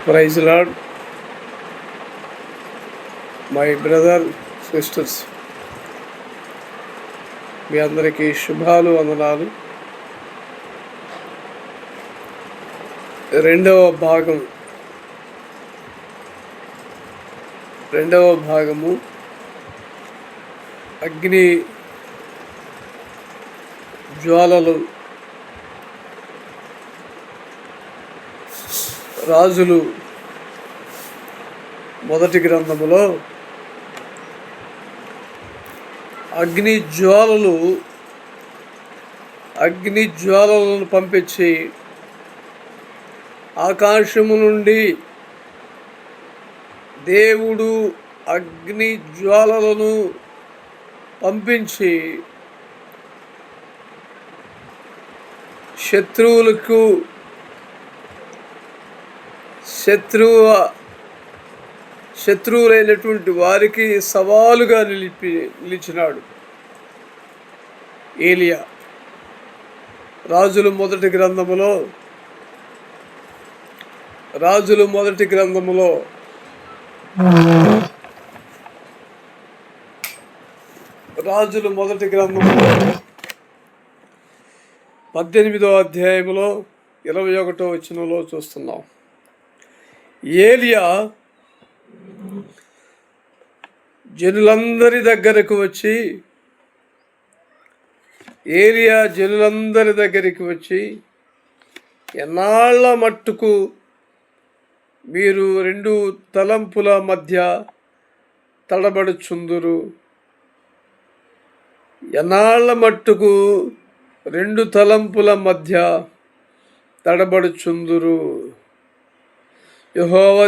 Praise lord my brother sisters, మీ అందరికీ శుభాలు, వందనాలు. రెండవ భాగము అగ్ని జ్వాలలు, రాజులు మొదటి గ్రంథములో అగ్ని జ్వాలలను పంపించి ఆకాశము నుండి దేవుడు అగ్ని జ్వాలలను పంపించి శత్రువులైనటువంటి వారికి సవాలుగా నిలిచినాడు ఏలియా. రాజులు మొదటి గ్రంథములో 18వ అధ్యాయంలో 21వ వచనంలో చూస్తున్నాం. ఏలియా జనులందరి దగ్గరకు వచ్చి ఎన్నాళ్ళ మట్టుకు మీరు రెండు తలంపుల మధ్య తడబడుచుందురు? ఎన్నాళ్ళ మట్టుకు రెండు తలంపుల మధ్య తడబడుచుందురు? యెహోవా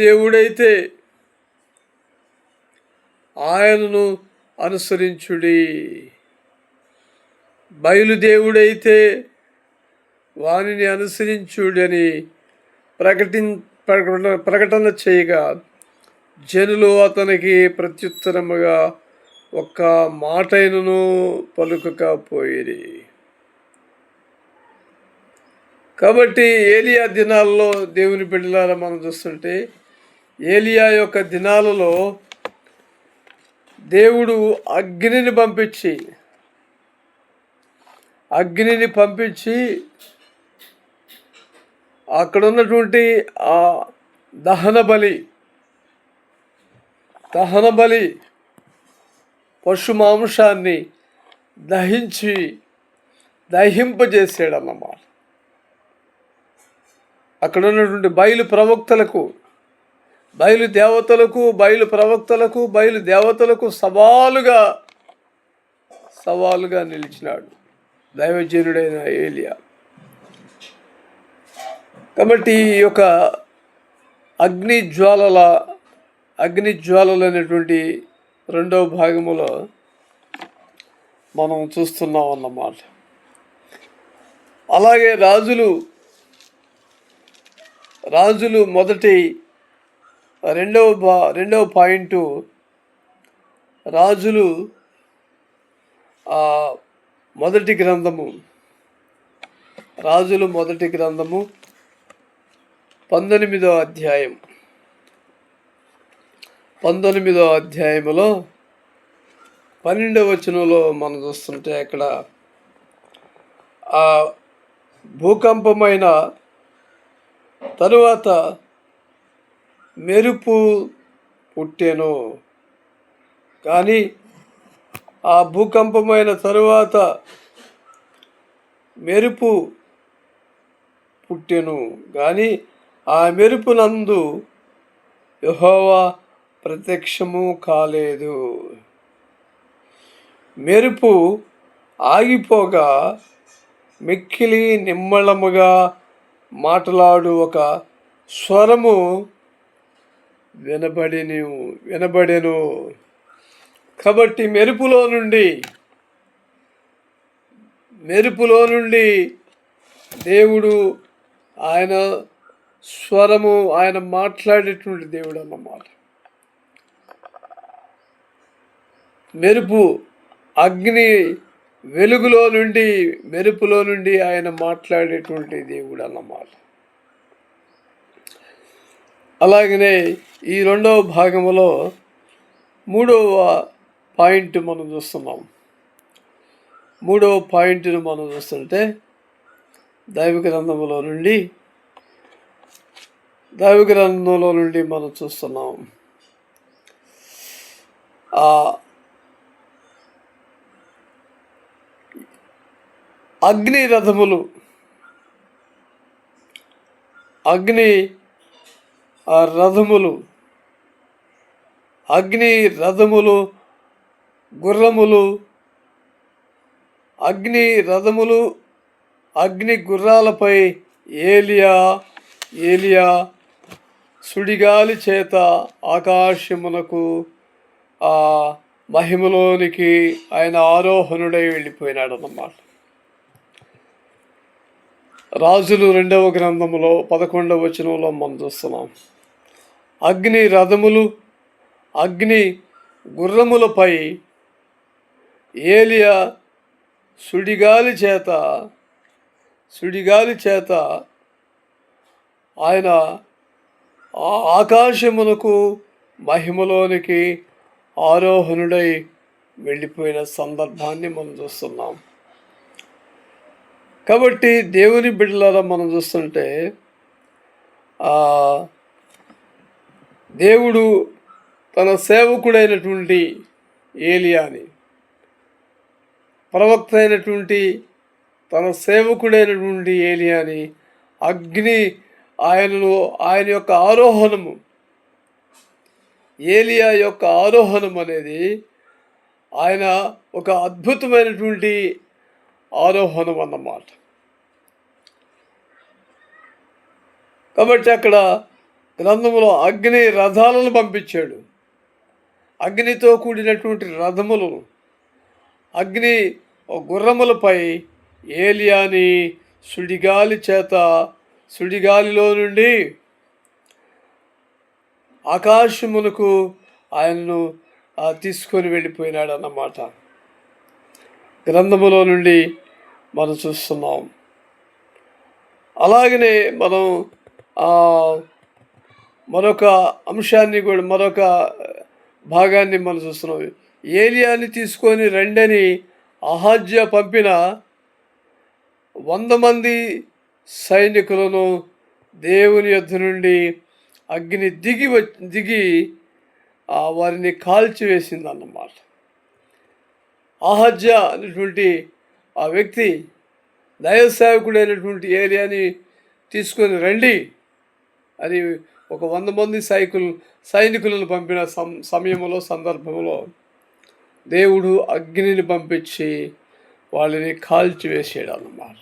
దేవుడైతే ఆయనను అనుసరించుడి, బయలుదేవుడైతే వానిని అనుసరించుడని ప్రకటన చేయగా జనులు అతనికి ప్రత్యుత్తరముగా ఒక్క మాటైనను పలుకకపోయిరి. కాబట్టి ఏలియా దినాలలో దేవుని బిడ్డలారా మనం చూస్తుంటే, ఏలియా యొక్క దినాలలో దేవుడు అగ్నిని పంపించి అక్కడ ఉన్నటువంటి ఆ దహన బలి పశు మాంసాన్ని దహింపజేసాడన్నమాట. అక్కడ ఉన్నటువంటి బయలు దేవతలకు సవాలుగా నిలిచినాడు దైవజనుడైన ఏలియా. కాబట్టి ఈ యొక్క అగ్ని జ్వాలలు అనేటువంటి రెండవ భాగములో మనం చూస్తున్నాం అన్నమాట. అలాగే రాజులు రెండవ పాయింట్, రాజులు మొదటి గ్రంథము 19వ అధ్యాయములో 12వ వచనంలో మనం చూస్తుంటే, అక్కడ ఆ భూకంపమైన తరువాత మెరుపు పుట్టెను. కానీ ఆ భూకంపమైన తరువాత మెరుపు పుట్టెను కానీ ఆ మెరుపునందు యెహోవా ప్రత్యక్షము కాలేదు. మెరుపు ఆగిపోగా మిక్కిలి నిమ్మళముగా మాట్లాడు ఒక స్వరము వినబడెను. కాబట్టి మెరుపులో నుండి దేవుడు ఆయన స్వరము, ఆయన మాట్లాడేటువంటి దేవుడు అన్నమాట. మెరుపు అగ్ని వెలుగులో నుండి, మెరుపులో నుండి ఆయన మాట్లాడేటువంటి దేవుడు అన్నమాట. అలాగనే ఈ రెండవ భాగంలో 3వ పాయింట్ మనం చూస్తున్నాం. 3వ పాయింట్ను మనం చూస్తుంటే దైవ గ్రంథంలో నుండి మనం చూస్తున్నాం. అగ్ని రథములు గుర్రములు, అగ్ని గుర్రాలపై ఏలియా సుడిగాలి చేత ఆకాశమునకు మహిమలోనికి ఆయన ఆరోహణుడై వెళ్ళిపోయినాడు అన్నమాట. రాజులు 2వ గ్రంథములో 11వ వచనంలో మనం చూస్తున్నాం. అగ్ని గుర్రములపై ఏలియా సుడిగాలి చేత ఆయన ఆకాశమునకు మహిమలోనికి ఆరోహణుడై వెళ్ళిపోయిన సందర్భాన్ని మనం చూస్తున్నాం. కాబట్టి దేవుని బిడ్డలారా మనం చూస్తుంటే దేవుడు తన సేవకుడైనటువంటి ఏలియాని, ప్రవక్త అయినటువంటి తన సేవకుడైనటువంటి ఏలియాని ఆయన యొక్క ఆరోహణము, ఏలియా యొక్క ఆరోహణం అనేది ఆయన ఒక అద్భుతమైనటువంటి ఆరోహణం అన్నమాట. కాబట్టి అక్కడ గ్రంథంలో అగ్ని రథాలను పంపించాడు. అగ్నితో కూడినటువంటి రథములు, అగ్ని గుర్రములపై ఏలియాని సుడిగాలిలో నుండి ఆకాశమునకు ఆయనను తీసుకొని వెళ్ళిపోయినాడు అన్నమాట. గ్రంథములో నుండి మనం చూస్తున్నాం. అలాగనే మనం మరొక అంశాన్ని కూడా, మరొక భాగాన్ని మనం చూస్తున్నాం. ఏలియాని తీసుకొని రండని అహాజ్యా పంపిన 100 మంది సైనికులను దేవుని యొద్ద నుండి అగ్ని దిగి వారిని కాల్చివేసింది అన్నమాట. అహాజ్యా అనేటువంటి ఆ వ్యక్తి దైవసేవకుడైనటువంటి ఏలియాని తీసుకొని రండి అని ఒక 100 మంది సైనికులను పంపిన సందర్భంలో దేవుడు అగ్నిని పంపించి వాళ్ళని కాల్చివేసాడు అన్నమాట.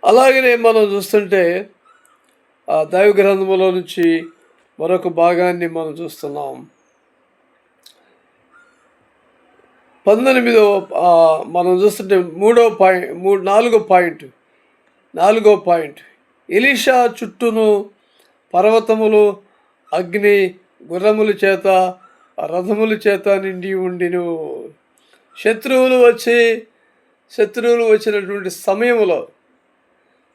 అలాగనే మనం చూస్తుంటే దైవ గ్రంథంలో నుంచి మరొక భాగాన్ని మనం చూస్తున్నాం. 19వ మనం చూస్తుంటే 4వ పాయింట్ ఎలీషా చుట్టూను పర్వతములు అగ్ని గుర్రముల చేత రథముల చేత నిండి ఉండిను. శత్రువులు వచ్చినటువంటి సమయంలో,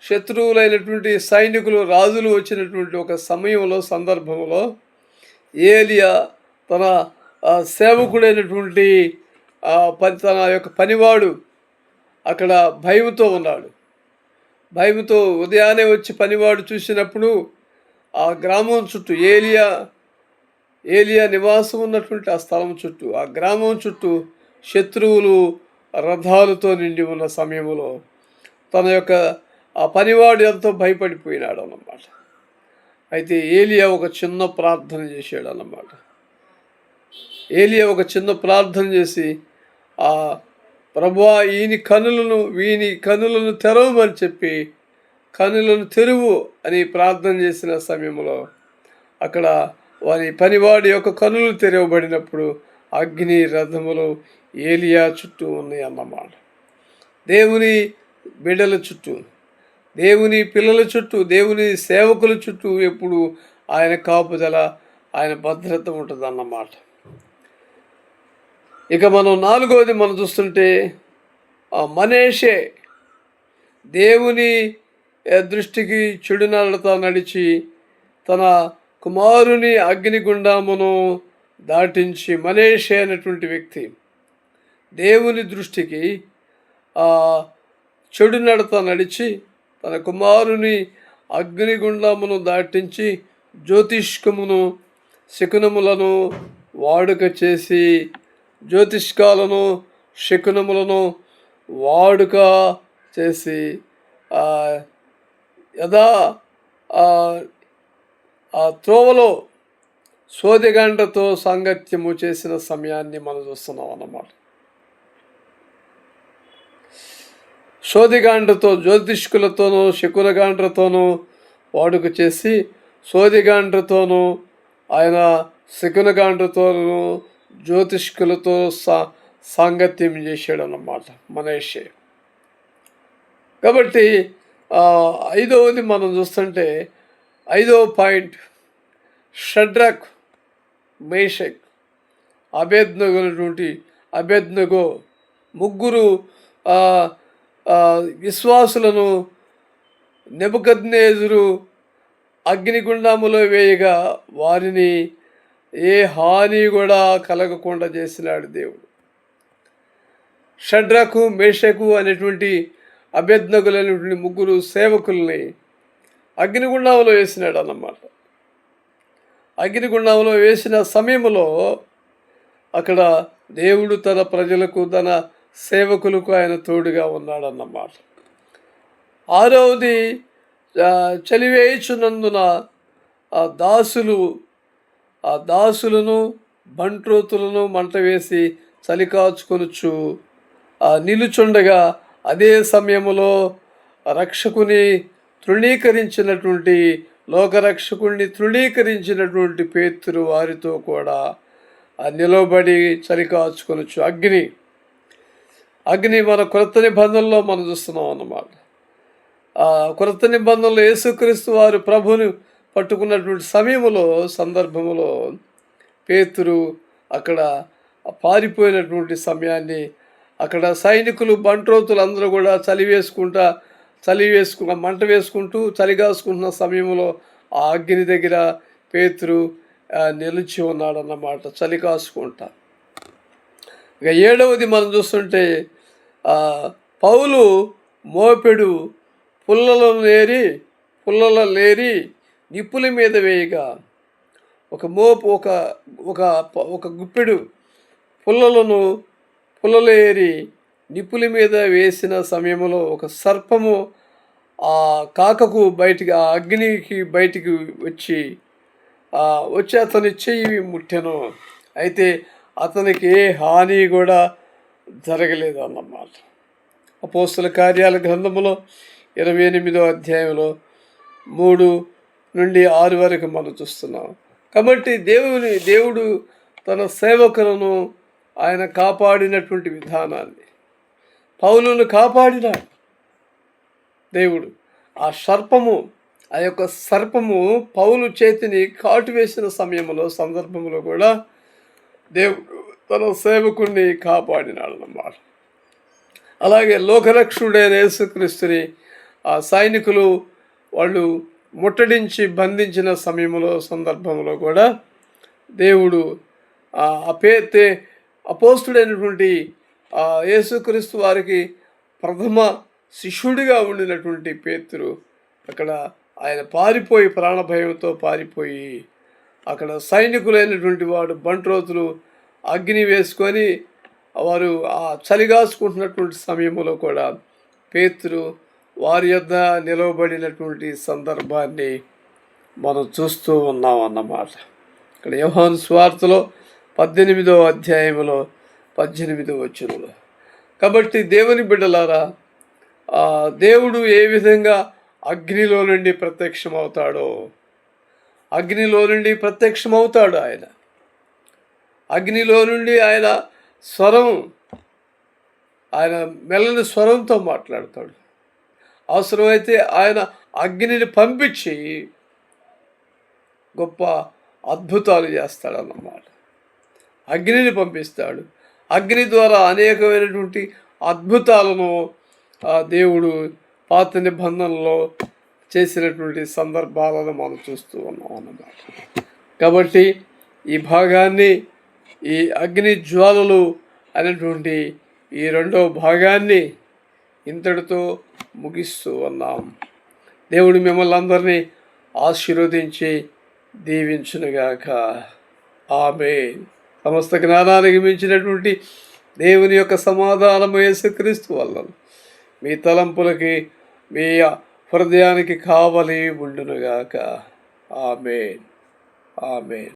శత్రువులైనటువంటి సైనికులు, రాజులు వచ్చినటువంటి ఒక సందర్భంలో ఏలియా తన సేవకుడైనటువంటి తన యొక్క పనివాడు అక్కడ భయముతో ఉన్నాడు. భయముతో ఉదయాన్నే వచ్చి పనివాడు చూసినప్పుడు ఆ గ్రామం చుట్టూ, ఏలియా నివాసం ఉన్నటువంటి ఆ స్థలం చుట్టూ, ఆ గ్రామం చుట్టూ శత్రువులు రథాలతో నిండి ఉన్న సమయంలో తన యొక్క ఆ పనివాడు ఎంతో భయపడిపోయినాడు అన్నమాట. అయితే ఏలియా ఒక చిన్న ప్రార్థన చేశాడు అన్నమాట. ఏలియా ఒక చిన్న ప్రార్థన చేసి ప్రభువా వీని కనులను తెరవమని చెప్పి కనులను తెరువు అని ప్రార్థన చేసిన సమయంలో అక్కడ వారి పనివాడి యొక్క కనులు తెరవబడినప్పుడు అగ్ని రథములు ఏలియా చుట్టూ ఉన్నాయి అన్నమాట. దేవుని బిడ్డల చుట్టూ, దేవుని పిల్లల చుట్టూ, దేవుని సేవకుల చుట్టూ ఎప్పుడు ఆయన కాపుదల, ఆయన భద్రత ఉంటుంది అన్నమాట. ఇక మనం నాలుగవది మనం చూస్తుంటే మనష్షే దేవుని దృష్టికి చెడునడత నడిచి తన కుమారుని అగ్నిగుండమును దాటించి మనష్షే అనేటువంటి వ్యక్తి దేవుని దృష్టికి చెడు నడత నడిచి తన కుమారుని అగ్నిగుండమును దాటించి జ్యోతిష్కమును శకునములను వాడుక చేసి జ్యోతిష్కాలను శకునములను వాడుక చేసి యథా ఆ త్రోవలో సోదెగండ్రతో సాంగత్యము చేసిన సమయాన్ని మనం చూస్తున్నాం అన్నమాట. సోదెగాండ్రతో జ్యోతిష్కులతోనూ శకునగాండ్రతోనూ వాడుక చేసి సోదెగాండ్రతోనూ ఆయన శకునగాండ్రతోనూ జ్యోతిష్కులతో సాంగత్యం చేశాడు అన్నమాట మనష్షే. కాబట్టి ఐదవది మనం చూస్తుంటే ఐదవ పాయింట్ షడ్రక్ మేషక్ అబేద్నగో ముగ్గురు విశ్వాసులను నెబుకద్నెజరు అగ్నిగుండములో వేయగా వారిని ఏ హాని కూడా కలగకుండా చేసినాడు దేవుడు. షడ్రకు మేషకు అనేటువంటి అబేద్నగోలైనటువంటి ముగ్గురు సేవకుల్ని అగ్నిగుండంలో వేసినాడు అన్నమాట. అగ్నిగుండంలో వేసిన సమయంలో అక్కడ దేవుడు తన ప్రజలకు తన సేవకులకు ఆయన తోడుగా ఉన్నాడన్నమాట. ఆరవది చలివేయుచున్నందున ఆ దాసులను బంట్రోతులను మంట వేసి చలి కాచుకొనుచు నిలుచుండగా అదే సమయంలో రక్షకుని తృణీకరించినటువంటి లోకరక్షకుడిని తృణీకరించినటువంటి పేతురు వారితో కూడా నిలబడి చలి కాచుకొనొచ్చు. అగ్ని మన క్రొత్త నిబంధనలో మనం చూస్తున్నాం అన్నమాట. క్రొత్త నిబంధనలో యేసుక్రీస్తు వారు ప్రభుని పట్టుకున్నటువంటి సందర్భంలో పేతురు అక్కడ పారిపోయినటువంటి సమయాన్ని అక్కడ సైనికులు బంట్రోతులు అందరూ కూడా మంట వేసుకుంటూ చలి కాసుకుంటున్న సమయంలో ఆ అగ్ని దగ్గర పేతురు నిలిచి ఉన్నాడన్నమాట, చలి కాసుకుంటా. ఇక ఏడవది మనం చూస్తుంటే పౌలు మోపెడు పుల్లలో లేరి నిప్పుల మీద వేయగా ఒక గుప్పెడు పుల్లలు ఏరి నిప్పుల మీద వేసిన సమయంలో ఒక సర్పము ఆ కాకకు ఆ అగ్నికి బయటికి వచ్చి అతని చెయ్యి ముట్టెను. అయితే అతనికి ఏ హాని కూడా జరగలేదు అన్నమాట. అపోస్తల కార్యాల గ్రంథములో 28వ అధ్యాయంలో 3 నుండి 6 వరకు మనం చూస్తున్నాం. కాబట్టి దేవుడు తన సేవకులను ఆయన కాపాడినటువంటి విధానాన్ని పౌలును కాపాడినాడు దేవుడు. ఆ యొక్క సర్పము పౌలు చేతిని కాటు వేసిన సందర్భంలో కూడా దేవుడు తన సేవకుడిని కాపాడినాడు అన్నమాట. అలాగే లోకరక్షుడైన యేసుక్రీస్తుని ఆ సైనికులు వాళ్ళు ముట్టడించి బంధించిన సందర్భంలో కూడా దేవుడు అపోస్తుడైనటువంటి యేసుక్రీస్తు వారికి ప్రథమ శిష్యుడిగా ఉండినటువంటి పేతురు అక్కడ ఆయన ప్రాణభయంతో పారిపోయి అక్కడ సైనికులైనటువంటి వాడు బంట్రోతులు అగ్ని వేసుకొని వారు ఆ చలిగాసుకుంటున్నటువంటి సమయంలో కూడా పేతురు వారి యొద్ద నిలవబడినటువంటి సందర్భాన్ని మనం చూస్తూ ఉన్నాం అన్నమాట. ఇక్కడ యోహాను సువార్తలో 18వ అధ్యాయంలో 18వ వచనంలో. కాబట్టి దేవుని బిడ్డలారా, దేవుడు ఏ విధంగా అగ్నిలో నుండి ప్రత్యక్షమవుతాడో ఆయన అగ్నిలో నుండి ఆయన మెల్లని స్వరంతో మాట్లాడతాడు. అవసరమైతే ఆయన అగ్నిని పంపించి గొప్ప అద్భుతాలు చేస్తాడన్నమాట. అగ్నిని పంపిస్తాడు. అగ్ని ద్వారా అనేకమైనటువంటి అద్భుతాలను ఆ దేవుడు పాత నిబంధనలో చేసినటువంటి సందర్భాలను మనం చూస్తూ ఉన్నాం అన్నమాట. కాబట్టి ఈ భాగాన్ని, ఈ అగ్ని జ్వాలలు అనేటువంటి ఈ రెండవ భాగాన్ని ఇంతటితో ముగిస్తూ ఉన్నాం. దేవుడు మిమ్మల్ని అందరినీ ఆశీర్వదించి దీవించునుగాక. ఆమేన్. సమస్త జ్ఞానానికి మించినటువంటి దేవుని యొక్క సమాధానము యేసుక్రీస్తు వల్ల మీ తలంపులకి, మీ హృదయానికి కావలి ఉండునుగాక. ఆమేన్. ఆమేన్.